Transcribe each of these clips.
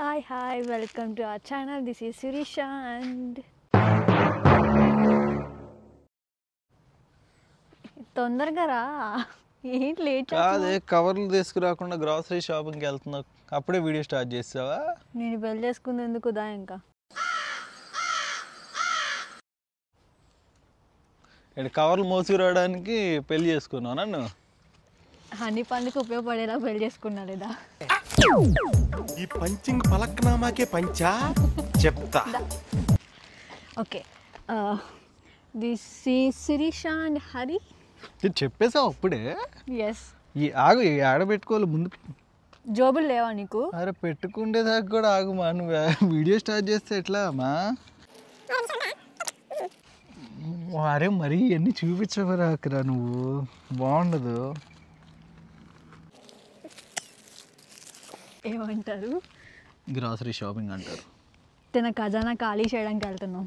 Hi, welcome to our channel. This is Surisha and తొందరగా రా ఏంటి లేట్ కాదే కవర్లు తీసుకురాకుండా గ్రాసరీ షాపింగ్కి వెళ్తున్నావు అప్పుడే వీడియో స్టార్ట్ చేసావా? నేను పెళ్ళి చేసుకునేందుకు దా ఇంకా ఇక్కడ కవర్లు మోసుకురావడానికి పెళ్లి చేసుకున్నావు నన్ను. హనీ పండుగ ఉపయోగపడేలా పెళ్ళి చేసుకున్నా లేదా? ఈ పంచింగ్ పలక్నామాకే పంచా చెప్తా. Okay, this is Sirisha and Hari. ఇది చెప్పేసావు అప్పుడే? ఎస్. ఈ ఆగు, ఈ ఆడ పెట్టుకోవాలి ముందు. జోబులు లేవా నీకు? అరే పెట్టుకుండేదాకా కూడా ఆగుమా, నువ్వు వీడియో స్టార్ట్ చేస్తే ఎట్లా అమ్మా? అరే మరీ ఇవన్నీ చూపించవరాకరా నువ్వు, బాగుండదు. ఏమంటారు? గ్రాసరీ షాపింగ్ అంటారు. తన ఖజానా ఖాళీ చేయడానికి వెళ్తున్నాం.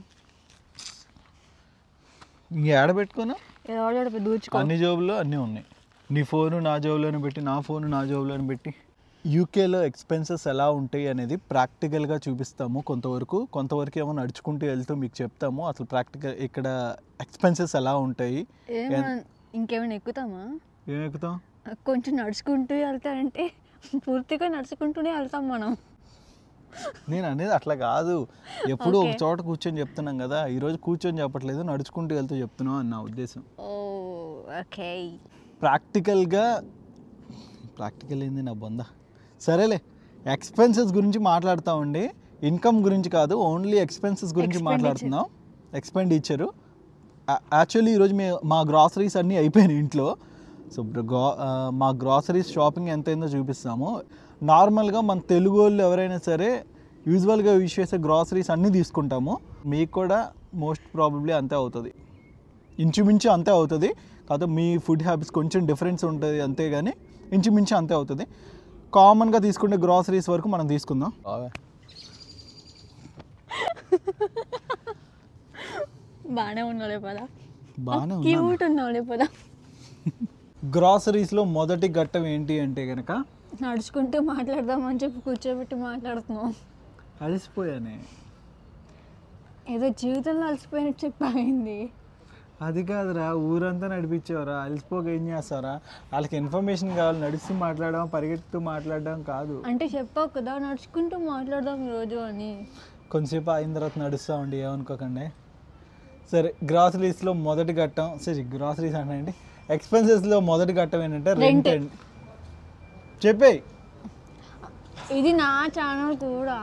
ఈ ఆడ పెట్టుకోనా? ఏదో దూచుకో. అన్ని జోబుల్లో అన్నీ ఉన్నాయి. నీ ఫోను నా జోబులోనే పెట్టి, నా ఫోను నా జోబులోనే పెట్టి. యూకేలో ఎక్స్పెన్సెస్ ఎలా ఉంటాయి అనేది ప్రాక్టికల్గా చూపిస్తాము. కొంతవరకు ఏమో నడుచుకుంటూ వెళ్తూ మీకు చెప్తాము అసలు ప్రాక్టికల్ ఇక్కడ ఎక్స్పెన్సెస్ ఎలా ఉంటాయి. ఇంకేమైనా ఎక్కుతామా? ఏం ఎక్కుతాం? కొంచెం నడుచుకుంటూ వెళ్తారంటే పూర్తిగా నడుచుకుంటూనే వెళ్తాం మనం. నేను అనేది అట్లా కాదు, ఎప్పుడు ఒక చోట కూర్చొని చెప్తున్నాం కదా, ఈరోజు కూర్చొని చెప్పట్లేదు, నడుచుకుంటూ వెళ్తూ చెప్తున్నాం అని నా ఉద్దేశం. ఓకే, ప్రాక్టికల్ ఏంది నా బొంద. సరేలే, ఎక్స్పెన్సెస్ గురించి మాట్లాడుతామండి, ఇన్కమ్ గురించి కాదు, ఓన్లీ ఎక్స్పెన్సెస్ గురించి మాట్లాడుతున్నాం. ఎక్స్పెండిచరు యాక్చువల్లీ ఈరోజు మా గ్రాసరీస్ అన్నీ అయిపోయినాయి ఇంట్లో. సో మా గ్రాసరీస్ షాపింగ్ ఎంత అయిందో చూపిస్తాము. నార్మల్గా మన తెలుగు వాళ్ళు ఎవరైనా సరే యూజువల్గా యూజ్ చేసే గ్రాసరీస్ అన్నీ తీసుకుంటాము. మీకు కూడా మోస్ట్ ప్రాబబ్లీ అంతే అవుతుంది, ఇంచుమించు అంతే అవుతుంది. కాకపోతే మీ ఫుడ్ హ్యాబిట్స్ కొంచెం డిఫరెన్స్ ఉంటుంది అంతే, కానీ ఇంచుమించు అంతే అవుతుంది. కామన్గా తీసుకునే గ్రాసరీస్ వరకు మనం తీసుకుందాం. బాగానే ఉన్నాలే పదా, బాగానే క్యూట్ ఉన్నాలే పదా. గ్రాసరీస్లో మొదటి ఘట్టం ఏంటి అంటే కనుక, నడుచుకుంటూ మాట్లాడదామని చెప్పి కూర్చోబెట్టి మాట్లాడుతున్నాం. అలసిపోయానే, ఏదో జీవితంలో అలసిపోయినట్టు చెప్పాయింది. అది కాదురా, ఊరంతా నడిపించేవారా, అలసిపోక ఏం చేస్తారా? వాళ్ళకి ఇన్ఫర్మేషన్ కావాలి, నడుస్తూ మాట్లాడడం పరిగెత్తుతూ మాట్లాడడం కాదు. అంటే చెప్పావు కదా నడుచుకుంటూ మాట్లాడదాం ఈరోజు అని. కొంతసేపు అయిన తర్వాత నడుస్తూ ఉండి ఏమనుకోకండి. సరే, గ్రాసరీస్లో మొదటి ఘట్టం, సరే గ్రాసరీస్ అంటే ఎక్స్పెన్సెస్లో మొదటి ఘట్టం ఏంటంటే రెంట్. చెప్పే, ఇది నా ఛానల్ కూడా.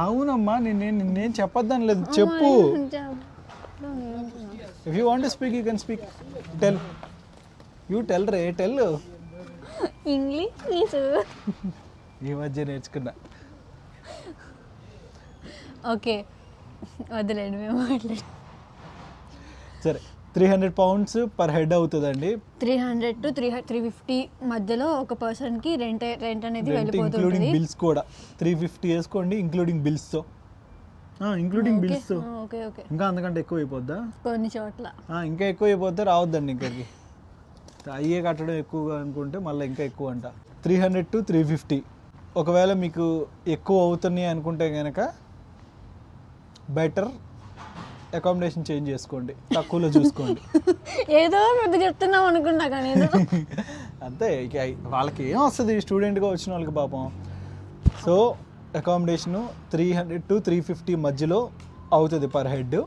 అవునమ్మా, నేనేం చెప్పొద్దని లేదు, చెప్పు. If you want to speak you can speak. Tell, you tell ray, tell. English ఈ మధ్య నేర్చుకున్నా. ఓకే, వదిలేండి, మేము మాట్లాడు. సరే, 300 pounds పర్ హెడ్ అవుతుందండి. 300 to 350 మధ్యలో ఒక పర్సన్కి రెంట్ అనేది వెళ్ళిపోతుంది. ఇంక్లూడింగ్ బిల్స్ కూడా 350 వేసుకోండి, ఇంక్లూడింగ్ బిల్స్తో. ఓకే ఓకే, ఇంకా అంతకంటే ఎక్కువ అయిపోద్దా? కొన్ని చోట్ల ఇంకా ఎక్కువ అయిపోద్దా, రావద్దండి ఇక్కడికి. అయ్యే కట్టడం ఎక్కువగా అనుకుంటే మళ్ళీ ఇంకా ఎక్కువ అంట. 300 to 350. ఒకవేళ మీకు ఎక్కువ అవుతున్నాయి అనుకుంటే కనుక బెటర్ అకామిడేషన్ చేంజ్ చేసుకోండి, తక్కువలో చూసుకోండి. ఏదో పెద్ద చెప్తున్నాం అనుకున్నా కానీ అంతే, ఇక వాళ్ళకి ఏం వస్తుంది స్టూడెంట్గా వచ్చిన వాళ్ళకి పాపం. సో అకామిడేషను 300 to 350 మధ్యలో అవుతుంది పర్ హెడ్.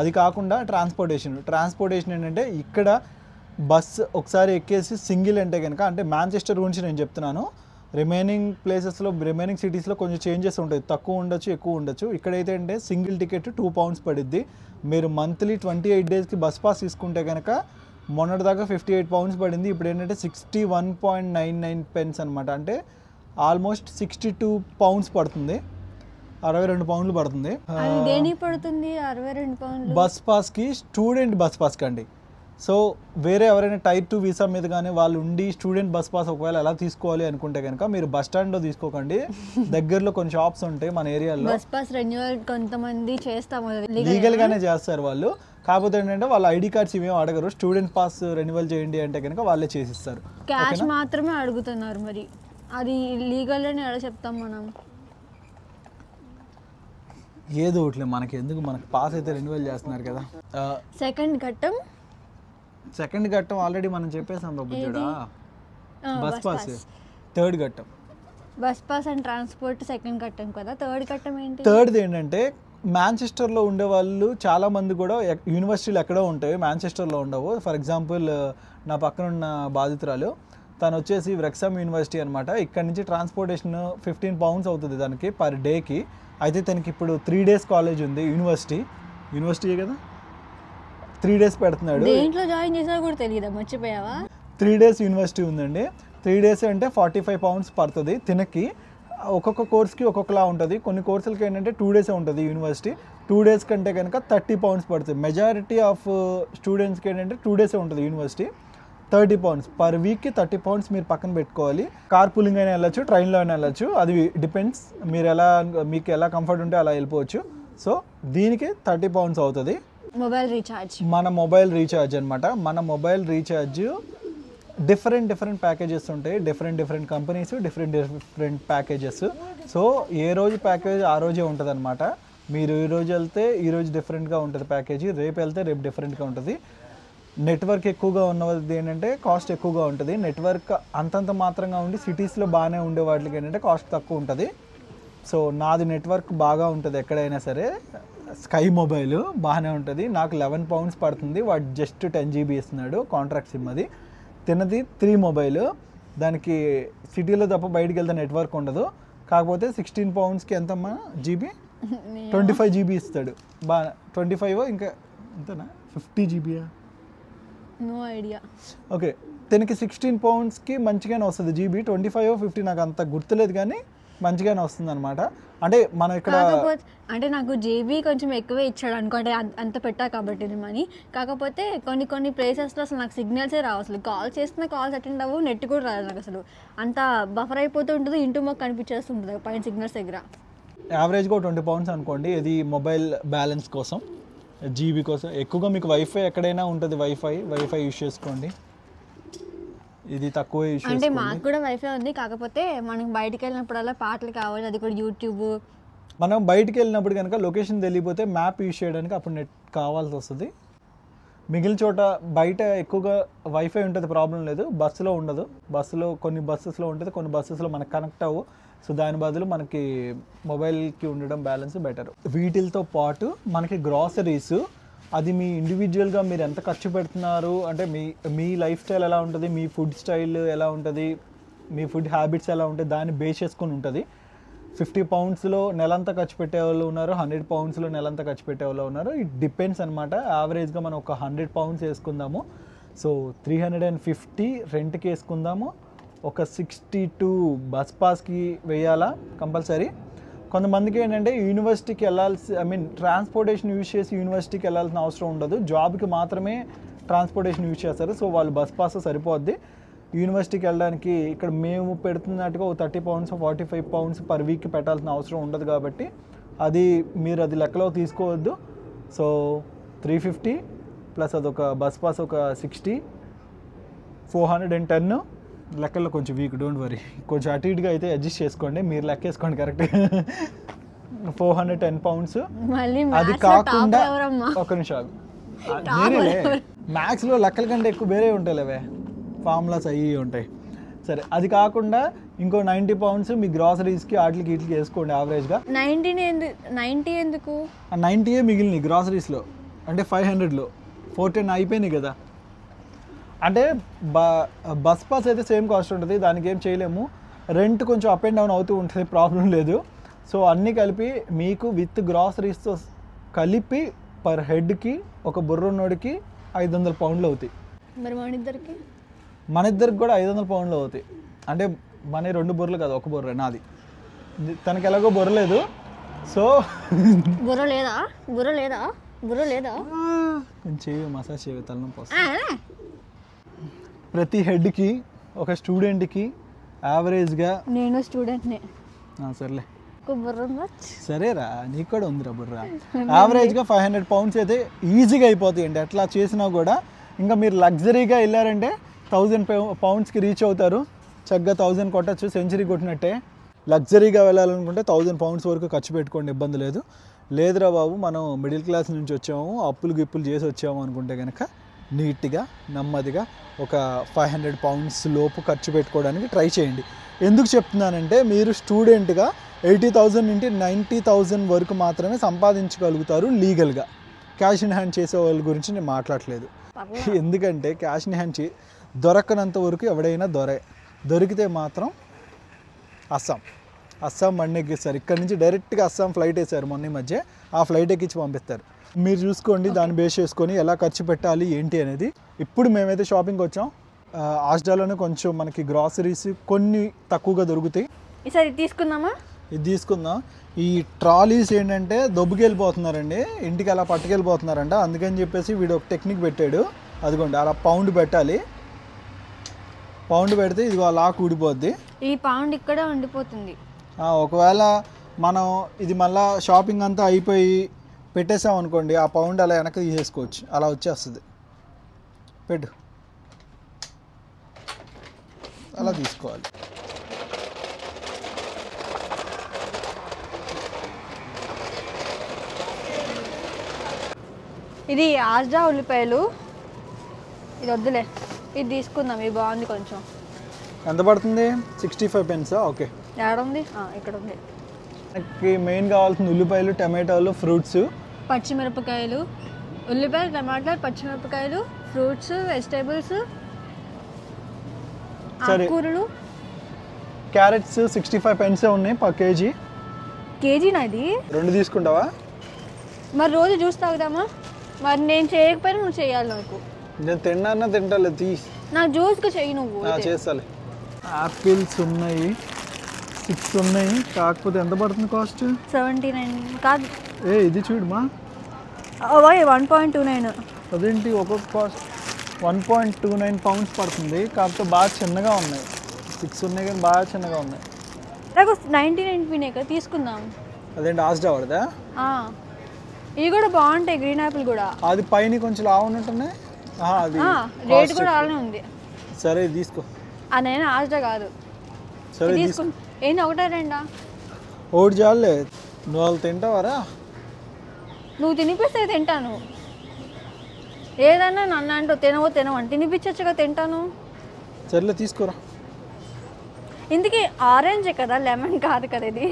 అది కాకుండా ట్రాన్స్పోర్టేషన్ ఏంటంటే ఇక్కడ బస్ ఒకసారి ఎక్కేసి సింగిల్ అంటే కనుక, అంటే మాంచెస్టర్ గురించి నేను చెప్తున్నాను, రిమైనింగ్ ప్లేసెస్లో రిమైనింగ్ సిటీస్లో కొంచెం చేంజెస్ ఉంటాయి, తక్కువ ఉండొచ్చు ఎక్కువ ఉండొచ్చు. ఇక్కడైతే అంటే సింగిల్ టికెట్ 2 pounds పడుద్ది. మీరు మంత్లీ 28 daysకి బస్ పాస్ తీసుకుంటే కనుక మొన్నటిదాకా 58 pounds పడింది, ఇప్పుడు ఏంటంటే 61.99 pence అనమాట. అంటే ఆల్మోస్ట్ 62 pounds పడుతుంది, 62 pounds పడుతుంది. దేనికి పడుతుంది 62 pounds? బస్ పాస్కి, స్టూడెంట్ బస్ పాస్కి అండి. సో వేరే ఎవరైనా టైర్ 2 వీసా మీద కానీ వాళ్ళు ఉండి స్టూడెంట్ బస్ పాస్ ఒకవేళ ఎలా తీసుకోవాలి అనుకుంటే కనుక మీరు బస్ స్టాండ్లో తీసుకోకండి, దగ్గరలో కొన్ని షాప్స్ ఉంటాయి మన ఏరియాలో. బస్ పాస్ రెన్యువల్ కొంతమంది చేస్తాము, లీగల్గానే చేస్తారు వాళ్ళు. కాకపోతే ఏంటంటే వాళ్ళ ఐడి కార్డ్స్ ఇవేం అడగరు, స్టూడెంట్ పాస్ రెన్యువల్ చేయండి అంటే కనుక వాళ్ళే చేసిస్తారు. క్యాష్ మాత్రమే అడుగుతున్నారు, మరి అది లీగల్ అని ఎలా చెప్తాం మనం? ఏదో ఒకటి మనకి ఎందుకు, మనకు పాస్ అయితే రెన్యువల్ చేస్తున్నారు కదా. సెకండ్ ఘట్టం ఆల్రెడీ మనం చెప్పేసాం బుజ్జుడా. బస్ పాస్ థర్డ్ ఘట్టం. Bus pass and transport second ఘట్టం కదా. థర్డ్ ఘట్టం ఏంటి? థర్డ్ది ఏంటంటే మాంచెస్టర్లో ఉండే వాళ్ళు చాలామంది కూడా యూనివర్సిటీలు ఎక్కడో ఉంటాయి, మాంచెస్టర్లో ఉండవు. ఫర్ ఎగ్జాంపుల్ నా పక్కన ఉన్న బాధితురాలు తను వచ్చేసి వ్రెక్సమ్ యూనివర్సిటీ అనమాట. ఇక్కడ నుంచి ట్రాన్స్పోర్టేషన్ 15 pounds అవుతుంది దానికి పర్ డేకి. అయితే తనకి ఇప్పుడు 3 days కాలేజ్ ఉంది, యూనివర్సిటీయే కదా, 3 days పెడుతున్నాడు. దేంట్లో జాయిన్ చేసినా కూడా తెలియదా, మర్చిపోయావా? 3 days యూనివర్సిటీ ఉందండి. 3 days అంటే 45 pounds పడుతుంది తినకి. ఒక్కొక్క కోర్స్కి ఒక్కొక్కలా ఉంటుంది. కొన్ని కోర్సులకి ఏంటంటే 2 days ఉంటుంది యూనివర్సిటీ. 2 days కంటే కనుక 30 pounds పడుతుంది. మెజారిటీ ఆఫ్ స్టూడెంట్స్కి ఏంటంటే 2 days ఉంటుంది యూనివర్సిటీ. 30 pounds పర్ వీక్కి 30 pounds మీరు పక్కన పెట్టుకోవాలి. కార్ పూలింగ్ అయినా వెళ్ళచ్చు, ట్రైన్లో అయినా వెళ్ళచ్చు, అది డిపెండ్స్. మీకు ఎలా కంఫర్ట్ ఉంటే అలా వెళ్ళిపోవచ్చు. సో దీనికి 30 pounds అవుతుంది. మొబైల్ రీఛార్జ్, మన మొబైల్ రీఛార్జ్ అనమాట. మన మొబైల్ రీఛార్జ్ డిఫరెంట్ ప్యాకేజెస్ ఉంటాయి. Different companies, different packages. So ఏ రోజు ప్యాకేజ్ ఆ రోజే ఉంటుంది అనమాట. మీరు ఈ రోజు వెళ్తే ఈ రోజు డిఫరెంట్గా ఉంటుంది ప్యాకేజీ, రేపు వెళ్తే రేపు డిఫరెంట్గా ఉంటుంది. నెట్వర్క్ ఎక్కువగా ఉన్నది ఏంటంటే కాస్ట్ ఎక్కువగా ఉంటుంది. నెట్వర్క్ అంతంత మాత్రంగా ఉండి సిటీస్లో బాగానే ఉండే వాటికి ఏంటంటే కాస్ట్ తక్కువ ఉంటుంది. సో నాది నెట్వర్క్ బాగా ఉంటుంది ఎక్కడైనా సరే. స్కై మొబైల్ బాగానే ఉంటుంది. నాకు 11 pounds పడుతుంది. వాడు జస్ట్ 10 GB ఇస్తున్నాడు, కాంట్రాక్ట్ సిమ్ అది. తిన్నది 3 మొబైల్. దానికి సిటీలో తప్ప బయటికి వెళ్తే నెట్వర్క్ ఉండదు. కాకపోతే 16 poundsకి ఎంతమ్మా GB? 25 GB ఇస్తాడు. బాగా 25 ఇంకా ఎంతనా 50 GB? No idea. ఓకే, దీనికి 16 poundsకి మంచిగానే వస్తుంది GB. 25 50 నాకు అంత గుర్తులేదు కానీ మంచిగానే వస్తుంది అనమాట. అంటే మనం ఇక్కడ అంటే నాకు జేబీ కొంచెం ఎక్కువే ఇచ్చాడు అనుకోండి, అంత పెట్టా కాబట్టి మనీ. కాకపోతే కొన్ని ప్లేసెస్లో అసలు నాకు సిగ్నల్సే రావు. అసలు కాల్ చేస్తున్నా కాల్స్ అటెండ్ అవ్వు, నెట్ కూడా రాదు నాకు. అసలు అంత బఫర్ అయిపోతూ ఉంటుంది, ఇంటూ మాకు కనిపించేస్తుంటుంది పైన సిగ్నల్స్ దగ్గర. యావరేజ్గా 20 pounds అనుకోండి. ఇది మొబైల్ బ్యాలెన్స్ కోసం, జీబీ కోసం. ఎక్కువగా మీకు వైఫై ఎక్కడైనా ఉంటుంది, వైఫై యూజ్ చేసుకోండి. ఇది తక్కువ యూజ్ అంటే మాకు కూడా వైఫై ఉంది. కాకపోతే మనం బయటికి వెళ్ళినప్పుడల్లా పాటలు కావాలి, అది కూడా యూట్యూబ్. మనం బయటికి వెళ్ళినప్పుడు కనుక లొకేషన్ తెలియపోతే మ్యాప్ యూజ్ చేయడానికి అప్పుడు నెట్ కావాల్సి వస్తుంది. మిగిలిన చోట బయట ఎక్కువగా వైఫై ఉంటుంది, ప్రాబ్లం లేదు. బస్సులో ఉండదు. బస్సులో కొన్ని బస్సెస్లో ఉంటుంది, కొన్ని బస్సెస్లో మనకు కనెక్ట్ అవ్వు. సో దాని బదులు మనకి మొబైల్కి ఉండడం బ్యాలెన్స్ బెటర్. వీటితో పాటు మనకి గ్రాసరీస్, అది మీ ఇండివిజువల్గా మీరు ఎంత ఖర్చు పెడుతున్నారు అంటే మీ లైఫ్ స్టైల్ ఎలా ఉంటుంది, మీ ఫుడ్ స్టైల్ ఎలా ఉంటుంది, మీ ఫుడ్ హ్యాబిట్స్ ఎలా ఉంటాయి, దాన్ని బేస్ చేసుకొని ఉంటుంది. 50 poundsలో నెలంతా ఖర్చు పెట్టే వాళ్ళు ఉన్నారు, 100 poundsలో నెలంతా ఖర్చు పెట్టే వాళ్ళు ఉన్నారు. ఇట్ డిపెండ్స్ అనమాట. యావరేజ్గా మనం ఒక 100 pounds వేసుకుందాము. సో 350 రెంట్కి వేసుకుందాము. ఒక 62 బస్ పాస్కి వేయాలా కంపల్సరీ. కొంతమందికి ఏంటంటే యూనివర్సిటీకి ట్రాన్స్పోర్టేషన్ యూజ్ చేసి యూనివర్సిటీకి వెళ్ళాల్సిన అవసరం ఉండదు. జాబ్కి మాత్రమే ట్రాన్స్పోర్టేషన్ యూజ్ చేస్తారు. సో వాళ్ళు బస్ పాస్ సరిపోద్ది. యూనివర్సిటీకి వెళ్ళడానికి ఇక్కడ మేము పెడుతున్నట్టుగా 30 pounds 45 pounds పర్ వీక్కి పెట్టాల్సిన అవసరం ఉండదు. కాబట్టి మీరు అది లెక్కలో తీసుకోవద్దు. సో 350 ప్లస్ అదొక బస్ పాస్ ఒక 60, 410. లెక్కల్లో కొంచెం వీక్, డోంట్ వరీ. కొంచెం అటు ఇటుగా అయితే అడ్జస్ట్ చేసుకోండి, మీరు లెక్క వేసుకోండి కరెక్ట్గా. 410 pounds. అది కాకుండా ఒక నిమిషం, మ్యాథ్స్లో లెక్కల కంటే ఎక్కువ వేరే ఉంటాయి లేవే, ఫార్ములాస్ అవి ఉంటాయి. సరే, అది కాకుండా ఇంకో 90 pounds మీ గ్రాసరీస్కి వాటికి వీటికి వేసుకోండి యావరేజ్గా. 90 ఎందుకు? 90 మిగిలినాయి గ్రాసరీస్లో. అంటే 500లో 410 అయిపోయినాయి కదా. అంటే బస్ పాస్ అయితే సేమ్ కాస్ట్ ఉంటుంది, దానికి ఏం చేయలేము. రెంట్ కొంచెం అప్ అండ్ డౌన్ అవుతూ ఉంటుంది, ప్రాబ్లం లేదు. సో అన్నీ కలిపి మీకు విత్ గ్రాసరీస్తో కలిపి పర్ హెడ్కి ఒక బుర్రున్నోడికి 500 pounds అవుతాయి. మరి మన ఇద్దరికి కూడా 500 pounds అవుతాయి. అంటే మన 2 బుర్రలు కదా, ఒక బుర్ర నాది. తనకి ఎలాగో బుర్ర లేదు. సో బుర్ర లేదా చెయ్యి మసాజ్ చేయ, తలనొప్పి వస్తుంది. ప్రతి హెడ్కి ఒక స్టూడెంట్కి యావరేజ్గా, నేను స్టూడెంట్నే సర్లే బుర్ర సరేరా, నీకు కూడా ఉందిరా బుర్ర. యావరేజ్గా 500 pounds అయితే ఈజీగా అయిపోతాయండి అట్లా చేసినా కూడా. ఇంకా మీరు లగ్జరీగా వెళ్ళారంటే 1000 poundsకి రీచ్ అవుతారు. చక్కగా 1000 కొట్టచ్చు, సెంచరీ కొట్టినట్టే. లగ్జరీగా వెళ్ళాలనుకుంటే 1000 pounds వరకు ఖర్చు పెట్టుకోండి, ఇబ్బంది లేదు. లేదురా బాబు మనం మిడిల్ క్లాస్ నుంచి వచ్చాము, అప్పులు గిప్పులు చేసి వచ్చాము అనుకుంటే కనుక నీట్గా నెమ్మదిగా ఒక 500 pounds లోపు ఖర్చు పెట్టుకోవడానికి ట్రై చేయండి. ఎందుకు చెప్తున్నానంటే మీరు స్టూడెంట్గా 80,000 నుండి 90,000 వరకు మాత్రమే సంపాదించగలుగుతారు లీగల్గా. క్యాష్ ఇన్ హ్యాండ్ చేసే వాళ్ళ గురించి నేను మాట్లాడలేదు. ఎందుకంటే క్యాష్ ఇన్ హ్యాండ్ దొరకనంత వరకు ఎవడైనా దొరికితే మాత్రం అస్సాం బండి ఎక్కిస్తారు. ఇక్కడ నుంచి డైరెక్ట్గా అస్సాం ఫ్లైట్ వేశారు మొన్న మధ్య, ఆ ఫ్లైట్ ఎక్కించి పంపిస్తారు. మీరు చూసుకోండి, దాన్ని బేస్ చేసుకొని ఎలా ఖర్చు పెట్టాలి ఏంటి అనేది. ఇప్పుడు మేమైతే షాపింగ్కి వచ్చాం. ఆస్డాలోనే కొంచెం మనకి గ్రాసరీస్ కొన్ని తక్కువగా దొరుకుతాయి. ఈసారి తీసుకుందామా? ఇది తీసుకుందాం. ఈ ట్రాలీస్ ఏంటంటే దొబ్బుకెళ్ళిపోతున్నారండి, ఇంటికి అలా పట్టుకెళ్ళిపోతున్నారంట. అందుకని చెప్పేసి వీడు ఒక టెక్నిక్ పెట్టాడు. అదిగోండి అలా పౌండ్ పెట్టాలి. పౌండ్ పెడితే ఇది అలా కూడిపోద్ది. ఈ పౌండ్ ఇక్కడే ఉండిపోతుంది. ఒకవేళ మనం ఇది మళ్ళీ షాపింగ్ అంతా అయిపోయి పెట్టేసాం అనుకోండి, ఆ పౌండ్ అలా వెనక్కి తీసేసుకోవచ్చు. అలా వచ్చేస్తుంది. పెట్టు, అలా తీసుకోవాలి. ఇది ఆస్డా ఉల్లిపాయలు, ఇది వద్దులే, ఇది తీసుకుందాం. ఇది బాగుంది. కొంచెం ఎంత పడుతుంది? 65 pence. ఓకే, ఏడుంది? ఇక్కడ ఉంది. మనకి మెయిన్ కావాల్సిన ఉల్లిపాయలు, టమాటాలు, ఫ్రూట్స్, పచ్చిమిరపకాయలు, ఉల్లిపాయలు, టమాటాలు, పచ్చిమిరపకాయలు, ఫ్రూట్స్, వెజిటేబుల్స్, ఆకుకూరలు. క్యారెట్స్ 65 pence ఉన్నాయి per kg. కేజీనా ఇది? 2 తీసుకుంటావా? మరి రోజు జ్యూస్ తాగుదామా? మరి నేను చేయకపోయినా నువ్వు చేయాలి. నాకు నేను తింటాలే, తీసి నా జ్యూస్కి చెయ్యి నువ్వు. చేస్తాలే. యాపిల్స్ ఉన్నాయి, 6 ఉన్నాయి. కాకపోతే ఎంత పడుతుంది కాస్ట్? 79 కాదు. ఇది చూడమా, 1.29. అదేంటి ఒక్కొక్క కాస్ట్ 1.29 pounds పడుతుంది. కాకపోతే బాగా చిన్నగా ఉన్నాయి. 6 ఉన్నాయి కానీ బాగా చిన్నగా ఉన్నాయి. నాకు 99 కదా, తీసుకుందాం. అదేంటి ఆస్డా పడదా? ఇవి కూడా బాగుంటాయి, గ్రీన్ యాపిల్ కూడా. అది పైన కొంచెం లావు ఉన్నట్టున్నాయి. అది రేట్ కూడా అలానే ఉంది. సరే తీసుకో. నేను ఆస్డా కాదు. సరే తీసుకో. ఏంటి ఒకటా రెండా? ఒకటి చాలే. నువ్వు వాళ్ళు తింటావారా? నువ్వు తినిపిస్తే తింటాను. ఏదన్నా నన్ను అంటూ తినవని తినిపించచ్చుగా, తింటాను. సర్లే తీసుకోరా. ఇందుకే ఆరెంజ్ కదా, లెమన్ కాదు కదా ఇది.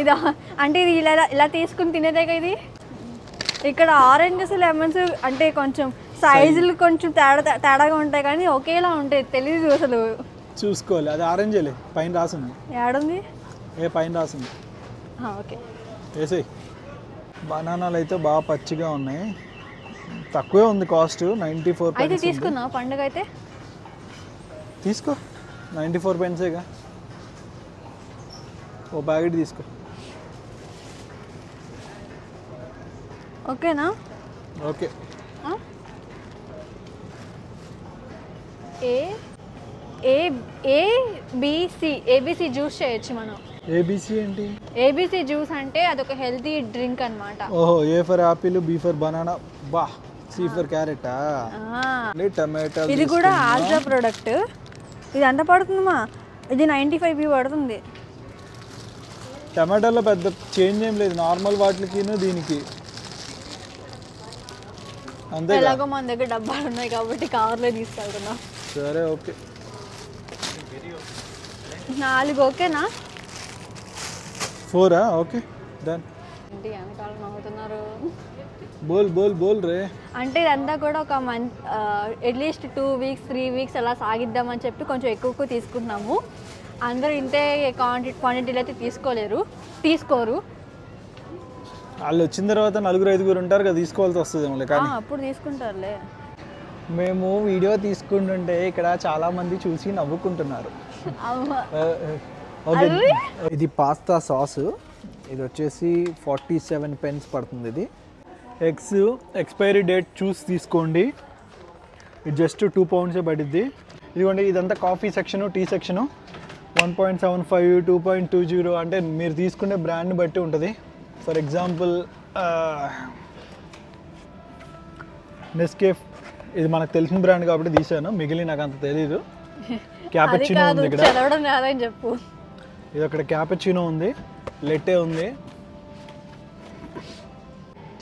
ఇది అంటే ఇది ఇలా తీసుకుని తినేదేగా ఇది. ఇక్కడ ఆరెంజెస్, లెమన్స్ అంటే కొంచెం సైజులు కొంచెం తేడాగా ఉంటాయి కానీ ఒకేలా ఉంటాయి. తెలీదు అసలు. చూసుకోవాలి. అది ఆరెంజేలే, పైన రాసింది. ఏడుంది? పైన రాసింది. ఓకే, వేసేయి. బనానాలు అయితే బాగా పచ్చిగా ఉన్నాయి. తక్కువే ఉంది కాస్ట్, 94 pence. అయితే తీసుకున్నా పండుగ అయితే. తీసుకో, 94 penceగా. ఓ ప్యాకెట్ తీసుకో. ఓకేనా? ఓకే. ఏబిసి జ్యూస్ చేయొచ్చు మనం. ఏబిసి ఏంటి? ఏబిసి జ్యూస్ అంటే అదొక హెల్తీ డ్రింక్ అన్నమాట. ఓహో, A for apple, B for banana, బా, సి ఫర్ క్యారెటా, టమాటా. ఇది కూడా ఆస్ట్రా ప్రోడక్ట్. ఇది ఎంత పడుతుందమ్మా? ఇది 95 పడుతుంది. టమాటాలో పెద్ద చేంజ్ ఏం లేదు, నార్మల్ వాటికి దీనికి అంతే. ఎలాగో మన దగ్గర డబ్బాలు ఉన్నాయి కాబట్టి కార్లో తీసుకెళ్తున్నాం. సరే ఓకే. 4 ఓకేనా? 4 ఓకే డన్. ఏంటి వెనకాల నవ్వుతున్నారు? బోల్ రే. అంటే ఇదంతా కూడా ఒక మంత్, అట్లీస్ట్ 2 weeks 3 weeks అలా సాగిద్దామని చెప్పి కొంచెం ఎక్కువ తీసుకుంటున్నాము. అందరూ ఇంతే క్వాంటిటీలో అయితే తీసుకోరు. వాళ్ళు వచ్చిన తర్వాత 4-5 ఉంటారు కదా, తీసుకోవాల్సి వస్తుంది. కానీ అప్పుడు తీసుకుంటారులే. మేము వీడియో తీసుకుంటుంటే ఇక్కడ చాలా మంది చూసి నవ్వుకుంటున్నారు. ఇది పాస్తా సాస్. ఇది వచ్చేసి 47 pence పడుతుంది. ఇది ఎగ్స్ ఎక్స్పైరీ డేట్ చూసి తీసుకోండి. ఇది జస్ట్ 2 pounds పడిద్ది. ఇదిగోండి, ఇదంతా కాఫీ సెక్షను, టీ సెక్షను. 1.75, 2.20 అంటే మీరు తీసుకునే బ్రాండ్ని బట్టి ఉంటుంది. ఫర్ ఎగ్జాంపుల్ నెస్కేఫ్, ఇది మనకు తెలిసిన బ్రాండ్ కాబట్టి తీసాను, మిగిలిన నాకు అంత తెలీదు. క్యాపచినో ఉంది ఇక్కడ. చదవడం రాదని చెప్పు. ఇది అక్కడ క్యాపచినో ఉంది. లెట్టే ఉంది.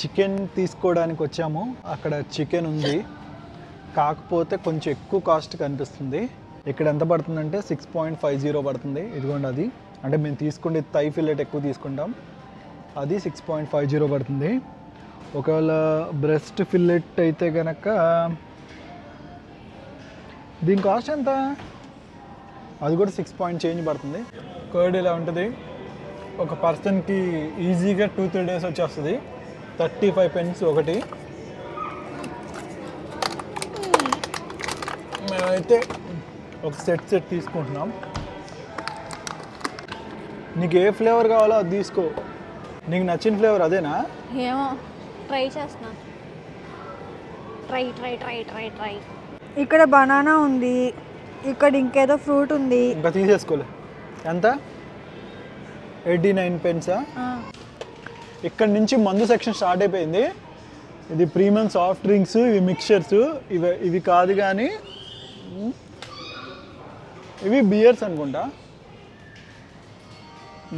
చికెన్ తీసుకోవడానికి వచ్చాము, అక్కడ చికెన్ ఉంది, కాకపోతే కొంచెం ఎక్కువ కాస్ట్ కనిపిస్తుంది. ఇక్కడ ఎంత పడుతుందంటే 6.50 పడుతుంది. ఇదిగోండి అది, అంటే మేము తీసుకుంటే థై ఫిల్లెట్ ఎక్కువ తీసుకుంటాం, అది 6.50 పడుతుంది. ఒకవేళ బ్రెస్ట్ ఫిల్లెట్ అయితే కనుక దీని కాస్ట్ ఎంత, అది కూడా 6 పాయింట్ చేంజ్ పడుతుంది. కర్డ్ ఇలా ఉంటుంది, ఒక పర్సన్కి ఈజీగా 2-3 days వచ్చేస్తుంది. 35 pence ఒకటి. మేమైతే ఒక సెట్ తీసుకుంటున్నాం. నీకు ఏ ఫ్లేవర్ కావాలో అది తీసుకో, నీకు నచ్చిన ఫ్లేవర్ అదేనా? ఏమో ట్రై చేస్తున్నా. ట్రై. ఇక్కడ బనానా ఉంది, ఇక్కడ ఇంకేదో ఫ్రూట్ ఉంది. ఇంకా తీసేసుకోలే. ఎంత? 89 pence. ఇక్కడ నుంచి మందు సెక్షన్ స్టార్ట్ అయిపోయింది. ఇది ప్రీమియం సాఫ్ట్ డ్రింక్స్, ఇవి మిక్చర్స్, ఇవి కాదు కానీ ఇవి బియర్స్ అనుకుంటా.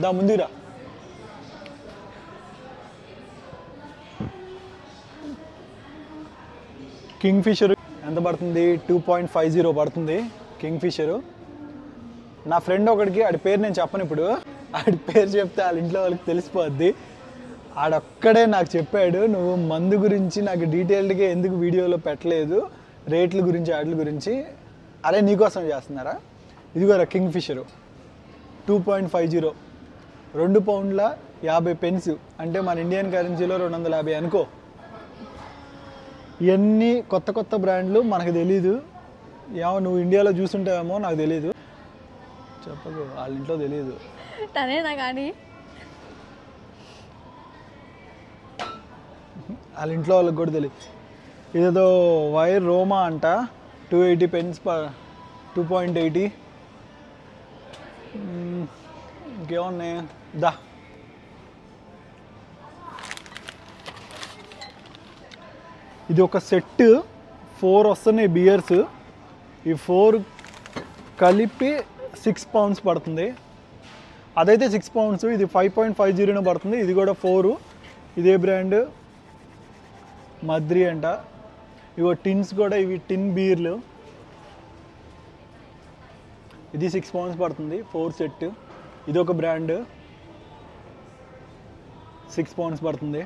దా ముందురా. కింగ్ ఫిషర్ ఎంత పడుతుంది? 2.50 పడుతుంది కింగ్ ఫిషరు. నా ఫ్రెండ్ ఒకడికి, ఆడి పేరు నేను చెప్పను ఇప్పుడు, ఆడి పేరు చెప్తే వాళ్ళ ఇంట్లో వాళ్ళకి తెలిసిపోద్ది. ఆడొక్కడే నాకు చెప్పాడు, నువ్వు మందు గురించి నాకు డీటెయిల్డ్గా ఎందుకు వీడియోలో పెట్టలేదు, రేట్ల గురించి వాటి గురించి. అరే నీకోసం చేస్తున్నారా? ఇదిగోరా కింగ్ ఫిషరు 2.50, 2 pounds 50 pence, అంటే మన ఇండియన్ కరెన్సీలో 250 అనుకో. ఇవన్నీ కొత్త బ్రాండ్లు, మనకు తెలీదు. ఏమో నువ్వు ఇండియాలో చూసుంటావేమో, నాకు తెలీదు. చెప్పదు, వాళ్ళ ఇంట్లో తెలియదు. తనేనా కానీ వాళ్ళ ఇంట్లో వాళ్ళకి కూడా తెలియదు. ఇదేదో వైర్ రోమా అంట, 280 pence 2.80. ఇంకేమున్నాయి దా. ఇది ఒక సెట్ 4 వస్తున్నాయి బియర్స్. ఈ 4 కలిపి 6 pounds పడుతుంది. అదైతే 6 pounds, ఇది 5.50 పడుతుంది. ఇది కూడా 4. ఇదే బ్రాండ్ మద్రి అంట. ఇవో టిన్స్ కూడా, ఇవి టిన్ బీర్లు. ఇది 6 pounds పడుతుంది 4 సెట్. ఇది ఒక బ్రాండ్, 6 pounds పడుతుంది.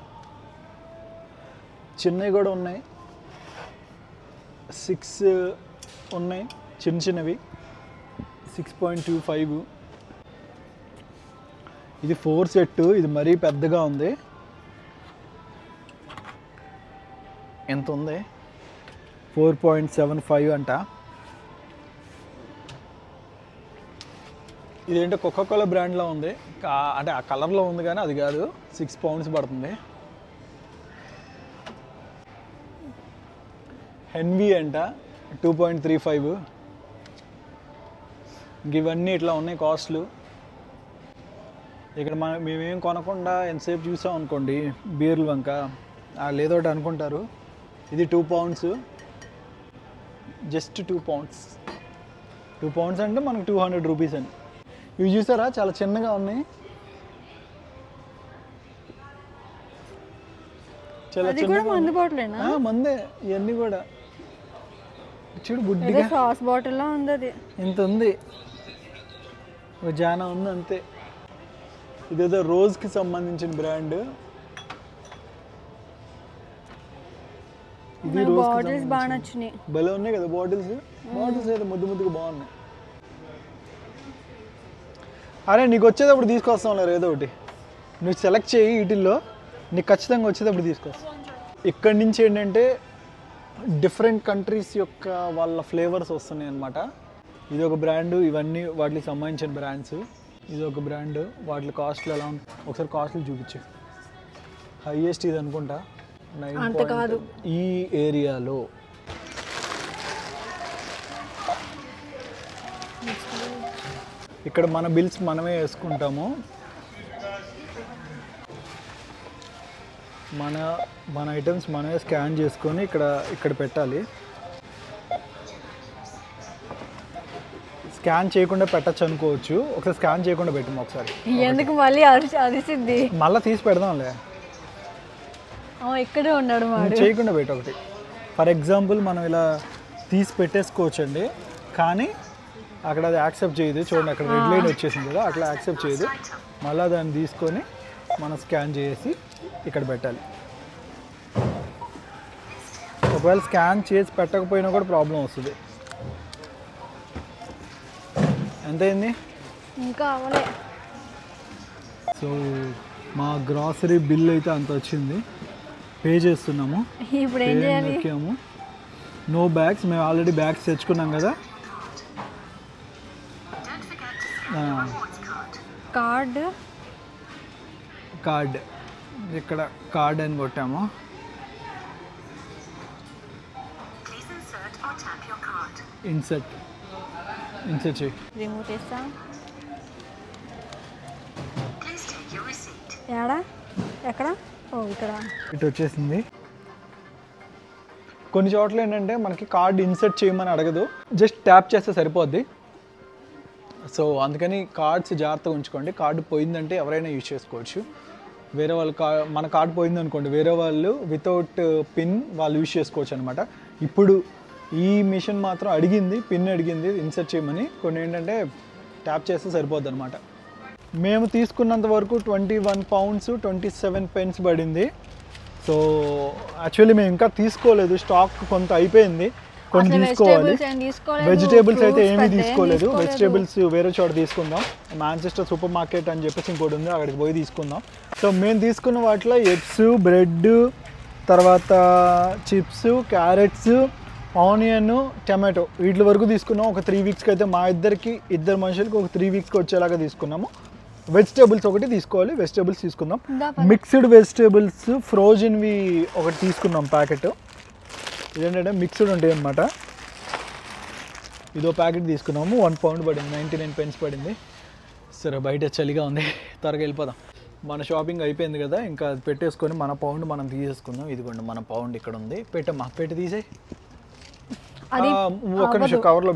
చిన్నవి కూడా ఉన్నాయి, 6 ఉన్నాయి చిన్నవి, 6.25. ఇది 4 సెట్, ఇది మరీ పెద్దగా ఉంది. ఎంత ఉంది? 4.75 అంట. ఇదేంటో కోకోకోలా బ్రాండ్లో ఉంది, అంటే ఆ కలర్లో ఉంది కానీ అది కాదు. 6 pounds పడుతుంది. హెన్వీ అంట 2.35. ఇవన్నీ ఇట్లా ఉన్నాయి కాస్ట్లు. ఇక్కడ మేమేం కొనకుండా ఎంతసేపు చూసాం అనుకోండి బీర్లు వంక, వాళ్ళు ఏదో ఒకటి అనుకుంటారు. ఇది 2 pounds, జస్ట్ 2 pounds. 2 pounds అంటే మనకు 200 rupees అని. ఇవి చూసారా చాలా చిన్నగా ఉన్నాయి, చాలా చిన్నగా. మందే ఇవన్నీ కూడా. చూడు బుడ్డిగా సాస్ బాటిల్లో ఉంది, అది ఇంత ఉంది, ఒక జానా ఉంది అంతే. ఇదేదో రోజ్కి సంబంధించిన బ్రాండ్. ఇది బాటిల్స్ బాగా నచ్చినాయి, భలే ఉన్నాయి కదా బాటిల్స్. అయితే ముద్దుగా బాగున్నాయి. అరే నీకు వచ్చేటప్పుడు తీసుకొస్తాం లేదు ఏదో ఒకటి, నువ్వు సెలెక్ట్ చేయి వీటిల్లో, నీకు ఖచ్చితంగా వచ్చేటప్పుడు తీసుకొస్తాం. ఇక్కడి నుంచి ఏంటంటే డిఫరెంట్ కంట్రీస్ యొక్క వాళ్ళ ఫ్లేవర్స్ వస్తున్నాయి అన్నమాట. ఇది ఒక బ్రాండ్, ఇవన్నీ వాటికి సంబంధించిన బ్రాండ్స్. ఇది ఒక బ్రాండ్, వాటి కాస్ట్లు ఎలా ఉంటుంది ఒకసారి కాస్ట్లు చూపించు. హైయెస్ట్ ఇది అనుకుంటా 9. ఈ ఏరియాలో ఇక్కడ మన బిల్స్ మనమే వేసుకుంటాము. మన ఐటమ్స్ మనమే స్కాన్ చేసుకొని ఇక్కడ పెట్టాలి. స్కాన్ చేయకుండా పెట్టచ్చు అనుకోవచ్చు. ఒకసారి స్కాన్ చేయకుండా పెట్టము ఒకసారి. ఎందుకు మళ్ళీ అరిసిద్ది. మళ్ళీ తీసి పెడదాంలే. ఇక్కడే ఉన్నాడు వాడు. చేయకుండా పెట్టు ఒకటి. ఫర్ ఎగ్జాంపుల్ మనం ఇలా తీసి పెట్టేసుకోవచ్చండి, కానీ అక్కడ అది యాక్సెప్ట్ చేయదు. చూడండి అక్కడ రెడ్ లైన్ వచ్చేసింది కదా, అట్లా యాక్సెప్ట్ చేయదు. మళ్ళీ దాన్ని తీసుకొని మనం స్కాన్ చేసి ఇక్కడ పెట్టాలి. ఒకవేళ స్కాన్ చేసి పెట్టకపోయినా కూడా ప్రాబ్లం వస్తుంది. ఎంతైంది? ఇంకా అవ్వలే. సో మా గ్రాసరీ బిల్ అయితే అంత వచ్చింది, పే చేస్తున్నాము. ఇప్పుడు ఏం చేయాలి? నో బ్యాగ్స్, మేము ఆల్రెడీ బ్యాగ్స్ తెచ్చుకున్నాం కదా. కార్డ్ ఇక్కడ కార్డ్ అని కొట్టాము. ఇన్సర్ట్ చేయి. రిమూవ్ చేస్తా. ఎక్కడ? ఇక్కడ ఇటు వచ్చేసింది. కొన్ని చోట్ల ఏంటంటే మనకి కార్డ్ ఇన్సర్ట్ చేయమని అడగదు, జస్ట్ ట్యాప్ చేస్తే సరిపోద్ది. సో అందుకని కార్డ్స్ జాగ్రత్తగా ఉంచుకోండి. కార్డు పోయిందంటే ఎవరైనా యూజ్ చేసుకోవచ్చు. వేరే వాళ్ళు మన కార్డు పోయింది అనుకోండి, వేరే వాళ్ళు వితౌట్ పిన్ వాళ్ళు యూజ్ చేసుకోవచ్చు అనమాట. ఇప్పుడు ఈ మిషన్ మాత్రం అడిగింది, పిన్ అడిగింది ఇన్సర్ట్ చేయమని. కొన్ని ఏంటంటే ట్యాప్ చేస్తే సరిపోద్ది అనమాట. మేము తీసుకున్నంత వరకు 21 pounds 27 pence పడింది. సో యాక్చువల్లీ మేము ఇంకా తీసుకోలేదు, స్టాక్ కొంత అయిపోయింది, కొన్ని తీసుకోవాలి. వెజిటేబుల్స్ అయితే ఏమీ తీసుకోలేదు. వెజిటేబుల్స్ వేరే చోట తీసుకుందాం, మాంచెస్టర్ సూపర్ మార్కెట్ అని చెప్పేసి ఇంకోటి ఉంది, అక్కడికి పోయి తీసుకుందాం. సో మేము తీసుకున్న వాటిలో ఎగ్స్, బ్రెడ్, తర్వాత చిప్స్, క్యారెట్స్, ఆనియన్, టమాటో వీటి వరకు తీసుకున్నాం. ఒక 3 weeksకి అయితే మా ఇద్దరు మనుషులకి ఒక 3 weeksకి వచ్చేలాగా తీసుకున్నాము. వెజిటేబుల్స్ ఒకటి తీసుకోవాలి, వెజిటేబుల్స్ తీసుకుందాం. మిక్స్డ్ వెజిటేబుల్స్ ఫ్రోజన్వి ఒకటి తీసుకున్నాం ప్యాకెట్. ఇదేంటంటే మిక్స్డ్ ఉంటాయి అన్నమాట. ఇదో ప్యాకెట్ తీసుకున్నాము, 1 pound పడింది, 99 pence పడింది. సరే బయట చలిగా ఉంది, త్వరగా వెళ్ళిపోదాం. మన షాపింగ్ అయిపోయింది కదా, ఇంకా అది పెట్టేసుకొని మన పౌండ్ మనం తీసేసుకుందాం. ఇదిగోండి మన పౌండ్ ఇక్కడ ఉంది. పెట్టి తీసేయి. ఒక్క నిమిషం కవర్లో